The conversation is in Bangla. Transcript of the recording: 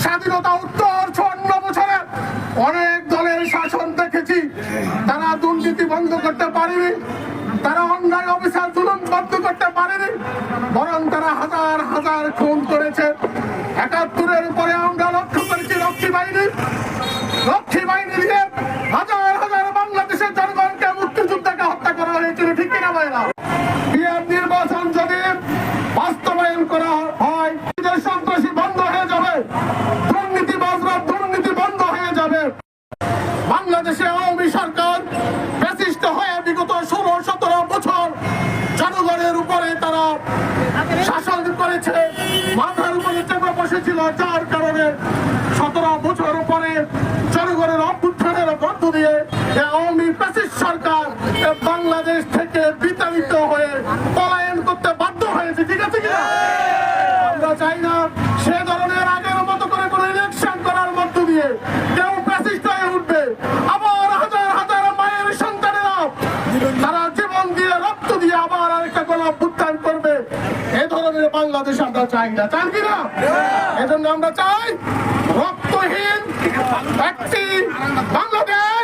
স্বাধীনতা উত্তর 54 বছরে অনেক দলের শাসন দেখেছি, তারা দুর্নীতি বন্ধ করতে পারেনি, তারা অন্যায় অবিচার জুলুম বন্ধ করতে পারেনি, বরং তারা হাজার হাজার খুন করেছে। ৭১-এর পরে আমরা লক্ষ্য করেছি রক্ষী বাহিনী দিয়ে হাজার হাজার বাংলাদেশের জনগণকে, মুক্তিযোদ্ধাকে হত্যা করা হয়েছিল, ঠিক কিনা ভাইরা? বিএনপির নির্বাচন যদি বাস্তবায়ন করা হয়, সন্ত্রাসী বন্ধ হয়ে যাবে, দুর্নীতিবাজরা দুর্নীতি বন্ধ হয়ে যাবে। বাংলাদেশে আওয়ামী সরকার ফ্যাসিস্ট হয়ে বিগত ১৬-১৭ বছর জনগণের উপরে তারা শাসন করেছে, মাথার উপরে চেপে বসেছিল, যার কারণে ১৭ বছর পরে জনগণের অভ্যুত্থানের মধ্য দিয়ে আওয়ামী ফ্যাসিস্ট সরকার বাংলাদেশ থেকে বিতাড়িত হয়ে পলায়ন করতে বাধ্য হয়েছে, ঠিক আছে কিনা? আমরা চাই না সে ধরনের আগের মতো করে কোনো ইলেকশন করার মধ্য দিয়ে কেউ ফ্যাসিস্ট হয়ে উঠবে, আবার হাজার হাজার মায়ের সন্তানেরা তারা জীবন দিয়ে রক্ত দিয়ে আবার আরেকটা কোনো অভ্যুত্থান করবে। এ ধরনের বাংলাদেশ আমরা চাই না, চান কিনা? এজন্য আমরা চাই রক্তহীন একটি বাংলাদেশ।